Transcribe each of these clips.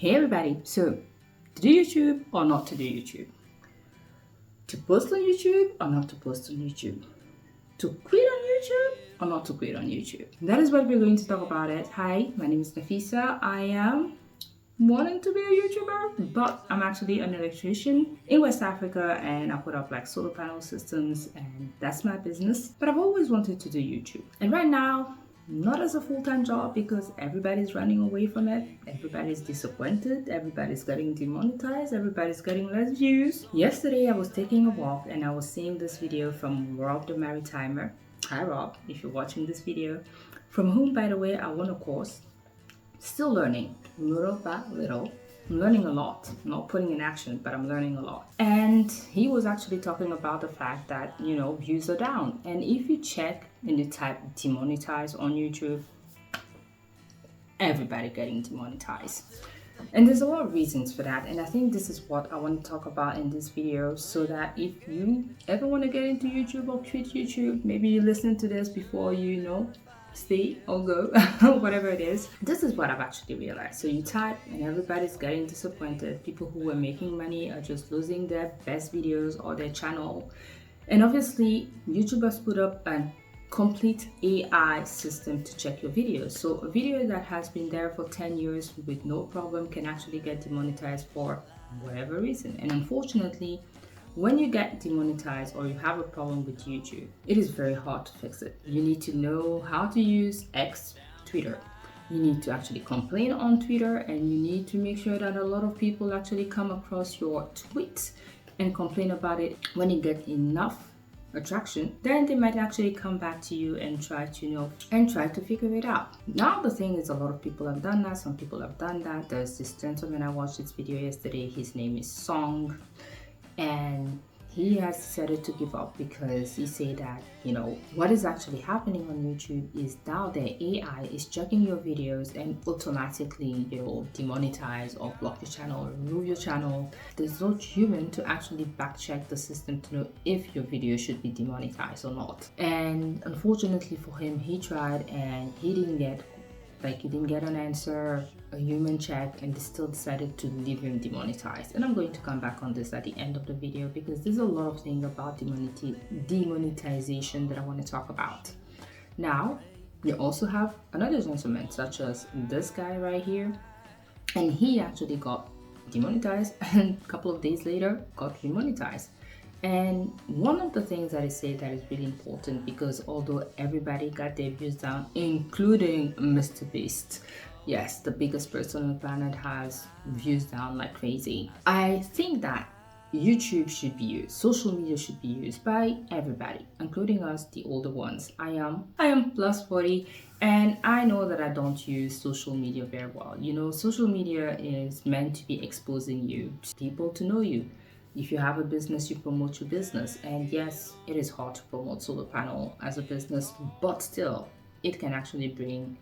Hey everybody, so to do YouTube or not to do YouTube? To post on YouTube or not to post on YouTube? To quit on YouTube or not to quit on YouTube? That is what we're going to talk about it. Hi, my name is Nafisa. I am wanting to be a YouTuber, but I'm actually an electrician in West Africa and I put up like solar panel systems and that's my business. But I've always wanted to do YouTube. And right now, not as a full-time job because everybody's running away from it. Everybody's disappointed. Everybody's getting demonetized. Everybody's getting less views. Yesterday, I was taking a walk and I was seeing this video from Rob the Maritimer. Hi Rob, if you're watching this video. From whom, by the way, I won a course. Still learning, little by little. I'm learning a lot. I'm not putting in action, but I'm learning a lot. And he was actually talking about the fact that, views are down. And if you check and you type demonetized on YouTube, everybody getting demonetized. And there's a lot of reasons for that. And I think this is what I want to talk about in this video so that if you ever want to get into YouTube or quit YouTube, maybe you listen to this before you stay or go, whatever it is. This is what I've actually realized. So you type and everybody's getting disappointed. People who were making money are just losing their best videos or their channel. And obviously, YouTube has put up a complete AI system to check your videos. So a video that has been there for 10 years with no problem can actually get demonetized for whatever reason. And unfortunately, when you get demonetized or you have a problem with YouTube, it is very hard to fix it. You need to know how to use X, Twitter. You need to actually complain on Twitter and you need to make sure that a lot of people actually come across your tweets and complain about it. When you get enough attraction, then they might actually come back to you and try to figure it out. Now the thing is, a lot of people have done that. Some people have done that. There's this gentleman, I watched this video yesterday. His name is Song. And he has decided to give up because he said that, what is actually happening on YouTube is now the AI is checking your videos and automatically, demonetize or block your channel, or remove your channel. There's no human to actually back check the system to know if your video should be demonetized or not. And unfortunately for him, he tried and he didn't get an answer, a human check, and they still decided to leave him demonetized. And I'm going to come back on this at the end of the video because there's a lot of things about demonetization that I want to talk about. Now, you also have another gentleman such as this guy right here, and he actually got demonetized and a couple of days later got demonetized. And one of the things that I say that is really important, because although everybody got their views down, including Mr. Beast, yes, the biggest person on the planet has views down like crazy. I think that YouTube should be used, social media should be used by everybody, including us, the older ones. I am plus 40 and I know that I don't use social media very well. Social media is meant to be exposing you to people to know you. If you have a business, you promote your business. And yes, it is hard to promote solar panel as a business, but still, it can actually bring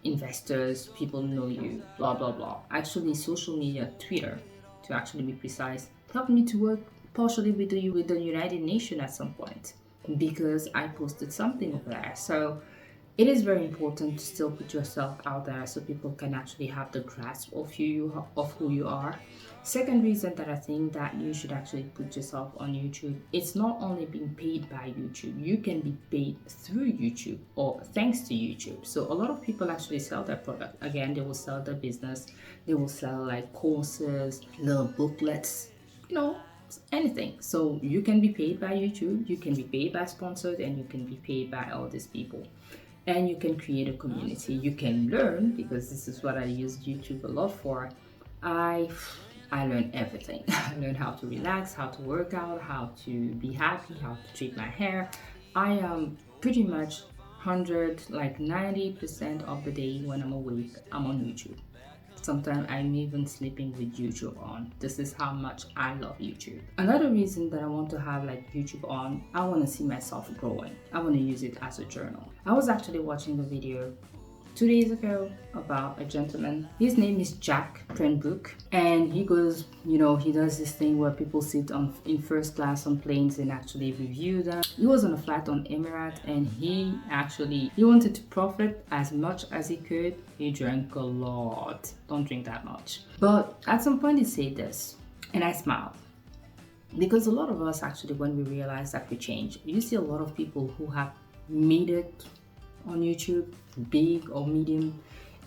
investors, people know you, blah, blah, blah. Actually, social media, Twitter, to actually be precise, helped me to work partially with the United Nations at some point because I posted something over there. So it is very important to still put yourself out there so people can actually have the grasp of who you are. Second reason that I think that you should actually put yourself on YouTube, it's not only being paid by YouTube, you can be paid through YouTube or thanks to YouTube. So a lot of people actually sell their product. Again, they will sell their business, they will sell like courses, little booklets, anything. So you can be paid by YouTube, you can be paid by sponsors, and you can be paid by all these people. And you can create a community. You can learn, because this is what I use YouTube a lot for. I learned everything. I learned how to relax, how to work out, how to be happy, how to treat my hair. I am pretty much 90% of the day when I'm awake, I'm on YouTube. Sometimes I'm even sleeping with YouTube on. This is how much I love YouTube. Another reason that I want to have YouTube on, I want to see myself growing. I want to use it as a journal. I was actually watching a video 2 days ago about a gentleman. His name is Jack Cranbrook, and he goes, he does this thing where people sit in first class on planes and actually review them. He was on a flight on Emirates, and he wanted to profit as much as he could. He drank a lot. Don't drink that much. But at some point he said this, and I smiled. Because a lot of us actually, when we realize that we change, you see a lot of people who have made it on YouTube, big or medium,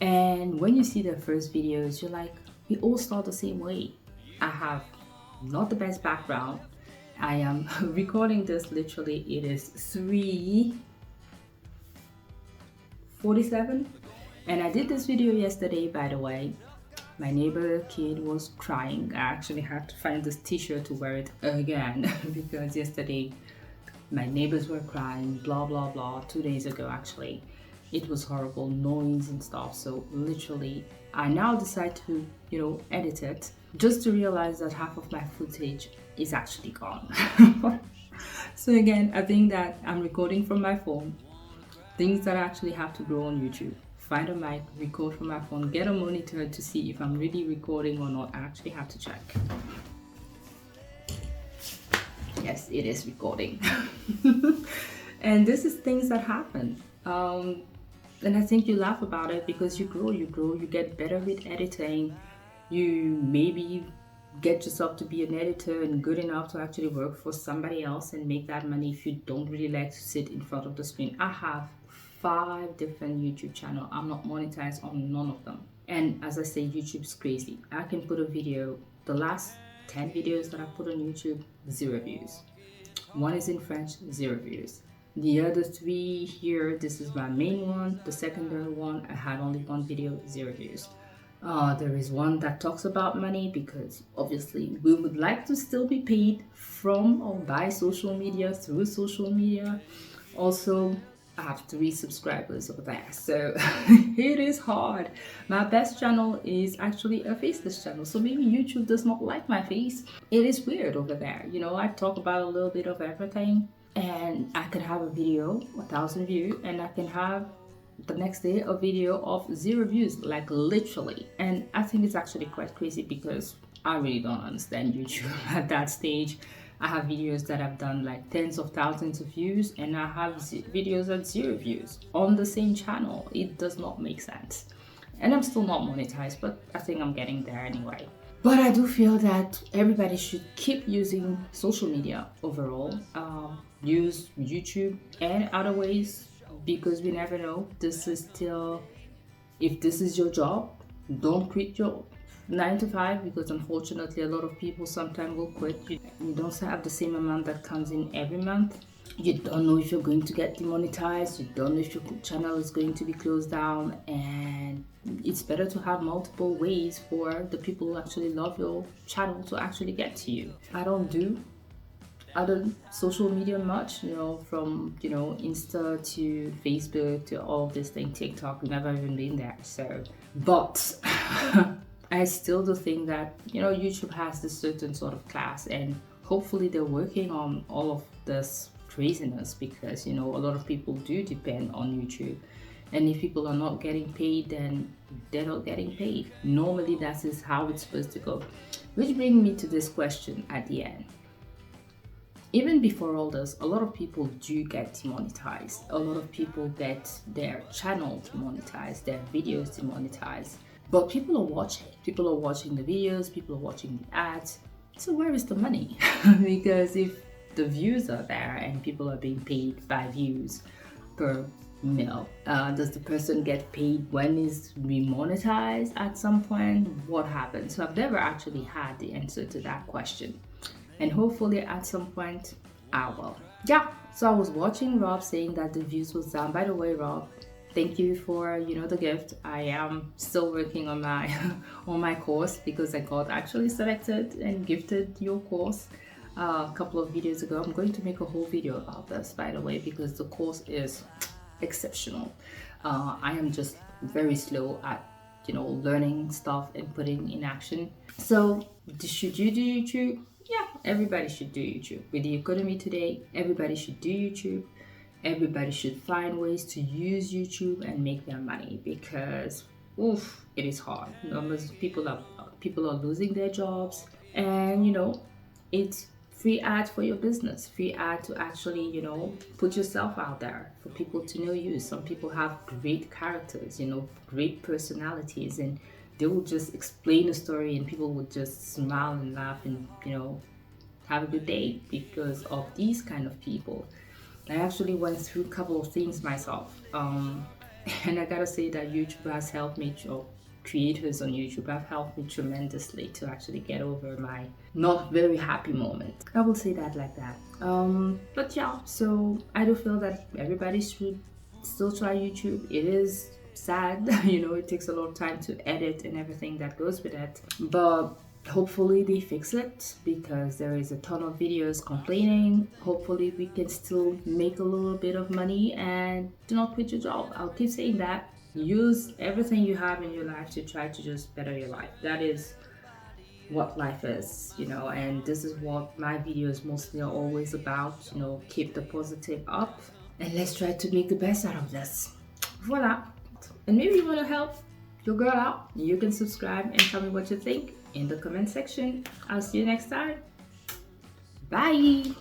and when you see their first videos, you're like, we all start the same way. I have not the best background. I am recording this literally, it is 3:47, and I did this video yesterday, by the way. My neighbor kid was crying. I actually had to find this t-shirt to wear it again because yesterday my neighbors were crying, blah blah blah. 2 days ago actually. It was horrible, noise and stuff. So literally I now decide to edit it, just to realize that half of my footage is actually gone. So again, I think that I'm recording from my phone, things that I actually have to go on YouTube. Find a mic, record from my phone, get a monitor to see if I'm really recording or not. I actually have to check. Yes, it is recording. And this is things that happen. And I think you laugh about it because you grow, you get better with editing. You maybe get yourself to be an editor and good enough to actually work for somebody else and make that money if you don't really like to sit in front of the screen. I have 5 different YouTube channels. I'm not monetized on none of them. And as I say, YouTube's crazy. I can put a video, the last 10 videos that I put on YouTube, 0 views. One is in French, 0 views. The other 3 here, this is my main one. The secondary one, I had only 1 video, 0 views. There is one that talks about money because obviously we would like to still be paid from or by social media, through social media. Also, I have 3 subscribers over there, so it is hard. My best channel is actually a faceless channel, so maybe YouTube does not like my face. It is weird over there. I talk about a little bit of everything, and I can have a video 1,000 views, and I can have the next day a video of 0 views, like literally. And I think it's actually quite crazy because I really don't understand YouTube at that stage. I have videos that have done like tens of thousands of views, and I have videos at 0 views on the same channel. It does not make sense. And I'm still not monetized, but I think I'm getting there anyway. But I do feel that everybody should keep using social media overall. Use YouTube and other ways, because we never know. This is still, if this is your job, don't quit your 9 to 5, because unfortunately a lot of people sometimes will quit. You don't have the same amount that comes in every month. You don't know if you're going to get demonetized. You don't know if your channel is going to be closed down, and it's better to have multiple ways for the people who actually love your channel to actually get to you. I don't do other social media much, from Insta to Facebook to all of this thing, TikTok, never even been there. So, but I still do think that YouTube has this certain sort of class, and hopefully they're working on all of this craziness, because a lot of people do depend on YouTube, and if people are not getting paid, then they're not getting paid. Normally that is how it's supposed to go. Which brings me to this question at the end. Even before all this, a lot of people do get demonetized. A lot of people get their channel demonetized, their videos demonetized. But people are watching. People are watching the videos, people are watching the ads. So where is the money? Because if the views are there and people are being paid by views per mil, does the person get paid when is remonetized at some point? What happens? So I've never actually had the answer to that question. And hopefully at some point I will. Yeah, so I was watching Rob saying that the views was down. By the way, Rob, thank you for the gift. I am still working on my on my course, because I got actually selected and gifted your course a couple of videos ago. I'm going to make a whole video about this, by the way, because the course is exceptional. I am just very slow at learning stuff and putting in action. So should you do YouTube? Yeah, everybody should do YouTube. With the economy today, everybody should do YouTube. Everybody should find ways to use YouTube and make their money because oof, it is hard. Numbers people are losing their jobs, and it's free ads for your business, free ad to actually put yourself out there for people to know you. Some people have great characters, great personalities, and they will just explain a story and people will just smile and laugh and have a good day because of these kind of people. I actually went through a couple of things myself. And I gotta say that YouTube has helped me, or creators on YouTube have helped me tremendously to actually get over my not very happy moment. I will say that like that. But yeah, so I do feel that everybody should still try YouTube. It is sad, it takes a lot of time to edit and everything that goes with it. But hopefully they fix it because there is a ton of videos complaining. Hopefully we can still make a little bit of money and do not quit your job. I'll keep saying that. Use everything you have in your life to try to just better your life. That is what life is, and this is what my videos mostly are always about. Keep the positive up and let's try to make the best out of this. Voila. And maybe you want to help your girl out, you can subscribe and tell me what you think in the comment section. I'll see you next time. Bye.